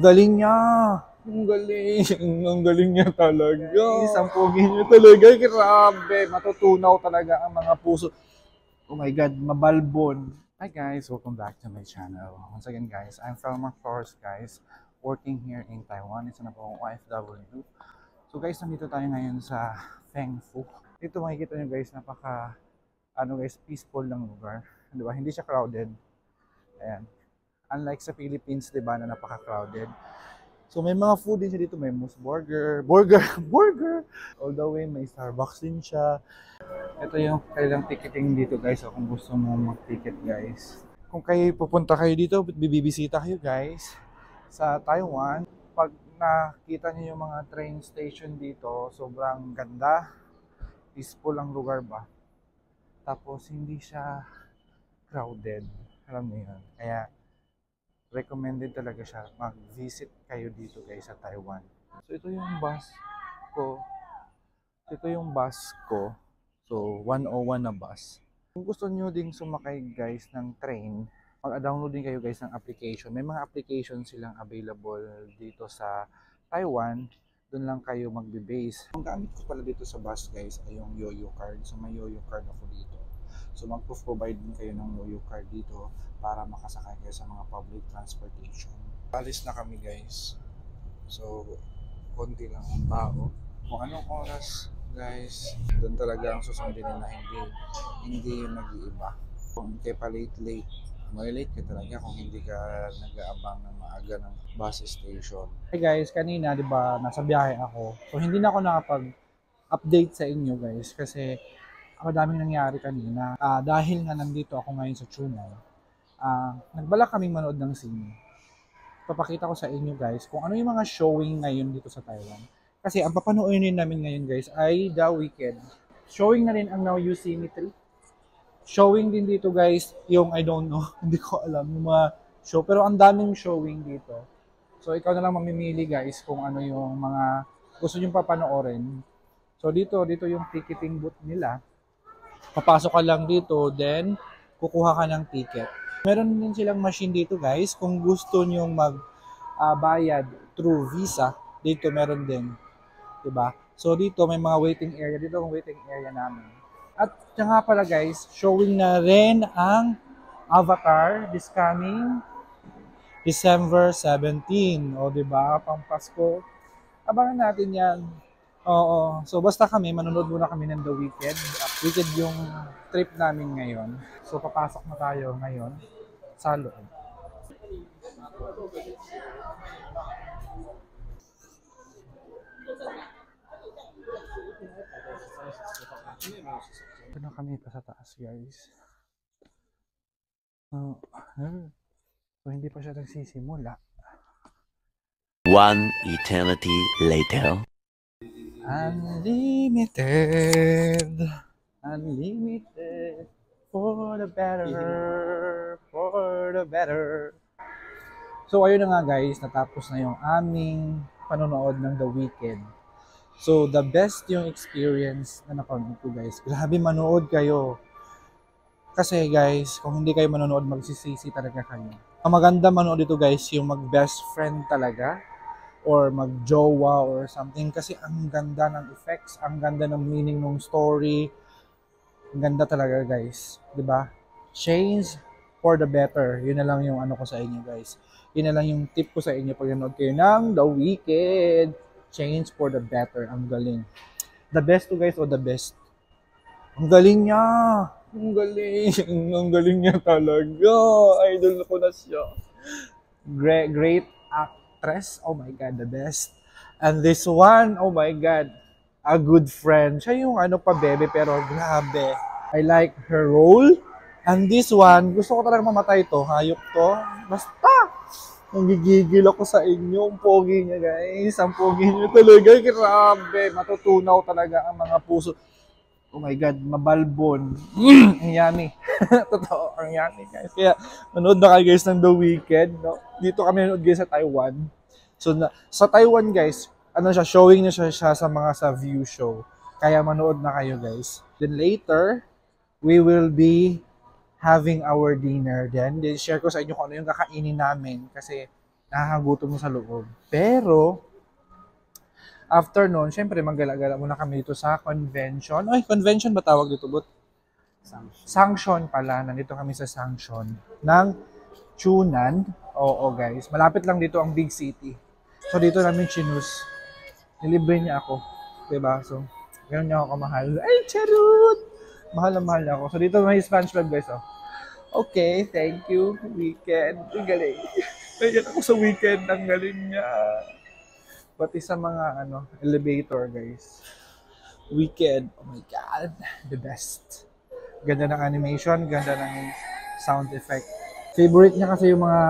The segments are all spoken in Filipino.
galing niya. Ang galing. Ang galing niya talaga. Ang pogi niya talaga. Grabe. Matutunaw talaga ang mga puso. Oh my God, mabalbon. Hi guys, welcome back to my channel. Once again guys, I'm Felma Flores guys, working here in Taiwan. Isa na po akong OFW. So guys, nandito tayo ngayon sa Feng Fu. Dito makikita nyo guys, peaceful lang lugar. Diba? Hindi siya crowded. Ayan. Unlike sa Philippines, diba, na napaka-crowded. So may mga food din siya dito, may moose burger, burger! All the way, may Starbucks din siya. Ito yung kailang ticketing dito guys, so kung gusto mo mag-ticket guys. Kung kayo pupunta kayo dito, bibisita kayo guys sa Taiwan. Pag nakita niyo yung mga train station dito, sobrang ganda. Peaceful ang lugar ba. Tapos hindi siya crowded. Alam niyo yun. Kaya recommended talaga siya. Mag-visit kayo dito guys sa Taiwan. So ito yung bus ko. So 101 na bus. Kung gusto niyo ding sumakay guys ng train, mag-download din kayo guys ng application. May mga application silang available dito sa Taiwan. Doon lang kayo magbe-base. Ang gamit ko pala dito sa bus guys ay yung Yoyo card. So may Yoyo card ako dito. So mag-provide din kayo ng Yoyo card dito para makasakay kayo sa mga public transportation. Alis na kami guys. So konti lang ang tao. Kung anong oras guys, doon talaga ang susundin na hindi yung nag-iiba. Kung kayo pa late, may late ka talaga kung hindi ka nag-aabang ng maaga ng bus station. Hey guys, kanina 'di ba nasa biyahe ako. So hindi na ako nakapag-update sa inyo guys kasi madaming nangyari kanina. Dahil nga nandito ako ngayon sa Chunai, nagbalak kaming manood ng sine. Papakita ko sa inyo guys kung ano yung mga showing ngayon dito sa Taiwan. Kasi ang papanoorin namin ngayon guys ay The Wicked. Showing na rin ang Now You See Me 3. Showing din dito guys yung I don't know, hindi ko alam yung mga show. Pero ang daming showing dito. So ikaw na lang mamimili guys kung ano yung mga gusto nyo papanoorin. So dito yung ticketing booth nila. Papasok ka lang dito, then kukuha ka ng ticket. Meron din silang machine dito guys. Kung gusto nyo magbayad through Visa, dito meron din. Diba? So dito may mga waiting area. Dito ang waiting area namin. At siya nga pala guys, showing na rin ang Avatar this coming December 17. O diba? Pang Pasko. Abangan natin yan. Oo. So basta manonood muna kami ng The Wicked. Wicked yung trip namin ngayon. So papasok na tayo ngayon sa loob. Ito na kami pa sa taas guys. So hindi pa siya nagsisimula. One eternity later. Unlimited for the better. So ayun na nga guys, natapos na yung aming panonood ng The Wicked. So the best yung experience na napanood ko guys. Grabe, manood kayo. Kasi guys, kung hindi kayo manonood, magsisisi talaga kayo. Ang maganda manood dito guys, yung mag best friend talaga or mag-jowa or something kasi ang ganda ng effects, ang ganda ng meaning ng story. Ang ganda talaga guys, 'di ba? Change for the better. Yun na lang yung ano ko sa inyo guys. Yun na lang yung tip ko sa inyo pag nanood kayo ng The Wicked. Change for the better. Ang galing. The best to guys o the best. Ang galing niya. Ang galing. Ang galing niya talaga. Idol ko na siya. Great actress. Oh my God, the best. And this one, oh my God, a good friend. Siya yung bebe, pero grabe. I like her role. And this one, gusto ko talaga mamatay to. Hayop to. Basta, nanggigigil ako sa inyo. Ang pogi niya guys. Ang pogi niya talaga. Grabe. Matutunaw talaga ang mga puso. Oh my God, mabalbon. Ang yummy. Totoo, ang yummy guys. Kaya manood na kayo guys ng The Wicked. No? Dito kami nanood guys sa Taiwan. So sa Taiwan guys, showing na siya sa view show. Kaya manood na kayo guys. Then later, we will be having our dinner. Then share ko sa inyo kung ano yung kakainin namin. Kasi nakakagutom mo sa loob. Pero, after nun, syempre, maggala-gala muna kami dito sa convention. Ay, convention ba tawag dito, But? Sanction pala. Nandito kami sa sanction ng Chunan. Oo, guys. Malapit lang dito ang big city. So, dito namin chinus. Nilibre niya ako. Diba? So, gano'n niya ako kamahal. Ay, charot! Mahal na mahal niya ako. So, dito may Spanish Club, guys. Oh. Okay, thank you. Weekend. Ang galing. Ayan ako sa weekend. Ang galing niya. Pati sa mga elevator, guys. Weekend. Oh my God. The best. Ganda ng animation. Ganda ng sound effect. Favorite niya kasi yung mga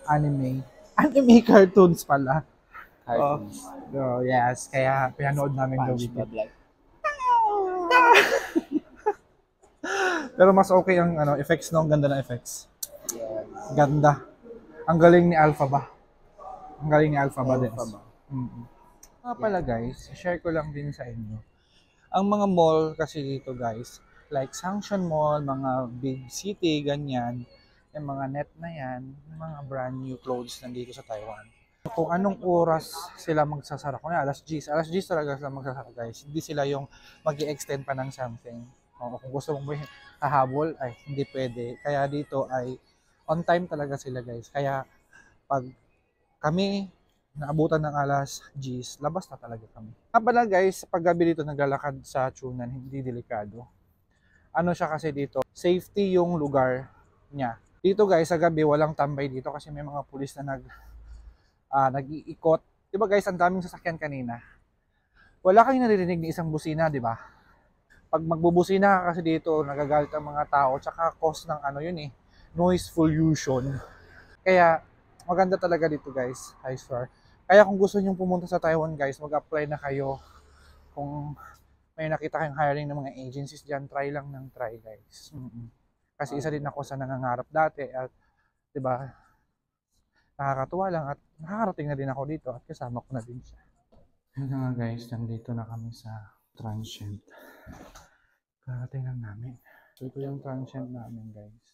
anime. Anime cartoons pala. Cartoons. Oh, yes. Kaya pinanood namin the weekend. SpongeBob like. Pero mas okay ang effects no, ang ganda ng effects. Yes. Ganda. Ang galing ni Alpha ba? Ang galing ni Alpha ba din. Pala guys, share ko lang din sa inyo. Ang mga mall kasi dito guys, like Sanction Mall, mga big city, ganyan, yung mga net na yan, yung mga brand new clothes nandito sa Taiwan. Kung anong oras sila magsasara, kung alas 10 talaga sila magsasara guys. Hindi sila yung mag-i-extend pa ng something. O kung gusto mong hahabol, ay hindi pwede. Kaya dito ay on time talaga sila guys. Kaya pag kami naabutan ng alas 10, labas na talaga kami. Pala guys, pag gabi dito naglalakad sa Chunan, hindi delikado. Ano siya kasi dito, safety yung lugar niya. Dito guys, sa gabi walang tambay dito kasi may mga pulis na nag-iikot. Diba guys, ang daming sasakyan kanina. Wala kayong naririnig ni isang busina, di ba? Pag magbubusina ka kasi dito, nagagalit ang mga tao, tsaka cause ng noise pollution. Kaya, maganda talaga dito guys, high star. Kaya kung gusto nyo pumunta sa Taiwan guys, mag-apply na kayo. Kung may nakita kayong hiring ng mga agencies dyan, try lang ng try guys. Kasi isa din ako sa nangangarap dati at, di ba, nakakatuwa lang at nakakarating na din ako dito at kasama ko na din siya. Yun na nga guys, nandito na kami sa transient. Karating lang namin. So ito yung transient namin guys.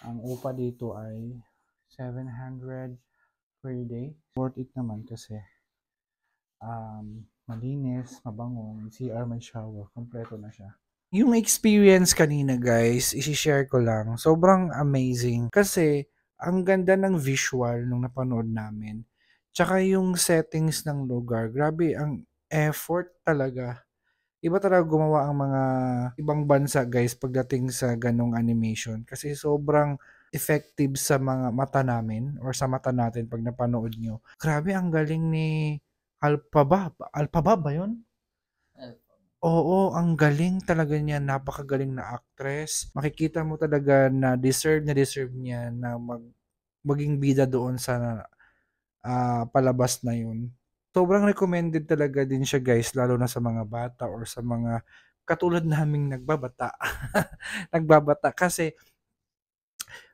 Ang upa dito ay 700 per day. Worth it naman kasi malinis, mabango, may CR, may shower, kompleto na siya. Yung experience kanina guys, isi-share ko lang. Sobrang amazing kasi ang ganda ng visual nung napanood namin. Tsaka yung settings ng lugar, grabe ang effort talaga. Iba talaga gumawa ang mga ibang bansa guys pagdating sa ganong animation. Kasi sobrang effective sa mga mata namin or sa mata natin pag napanood nyo. Grabe, ang galing ni Alphabab. Alphabab ba yun? Oo, ang galing talaga niya. Napakagaling na actress. Makikita mo talaga na deserve niya na maging bida doon sa palabas na yun. Sobrang recommended talaga din siya guys, lalo na sa mga bata or sa mga katulad naming nagbabata. Nagbabata kasi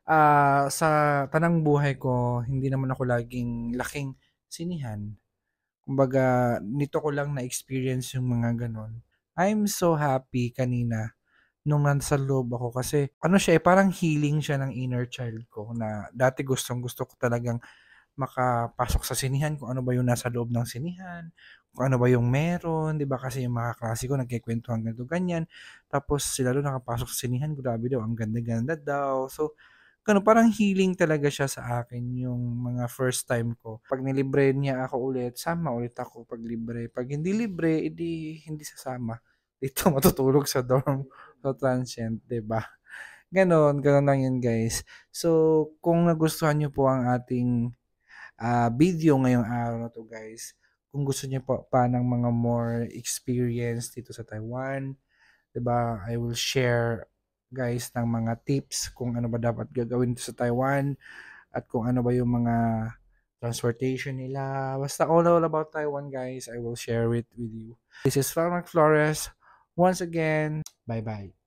sa tanang buhay ko, hindi naman ako laging laking sinihan. Kumbaga, nito ko lang na-experience yung mga ganon. I'm so happy kanina nung nasa loob ako kasi siya parang healing siya ng inner child ko na dati gustong gusto ko talagang makapasok sa sinihan, kung ano ba yung nasa loob ng sinihan, kung ano ba yung meron, 'di ba? Kasi yung mga klase ko nagkikwentuhan ganito ganyan. Tapos sila doon nakapasok sa sinihan, grabe daw, ang ganda-ganda daw. So, parang healing talaga siya sa akin yung mga first time ko. Pag nilibre niya ako ulit, sama ulit ako pag libre. Pag hindi libre, edi hindi sasama. Dito matutulog sa dorm, sa transient, 'di ba? Ganon lang yun guys. So, kung nagustuhan niyo po ang ating video ngayong araw na to guys. Kung gusto niyo pa ng mga more experience dito sa Taiwan, 'di ba? I will share guys ng mga tips kung ano ba dapat gagawin dito sa Taiwan at kung ano ba yung mga transportation nila. Basta all about Taiwan guys, I will share it with you. This is Farmac Flores. Once again, bye-bye.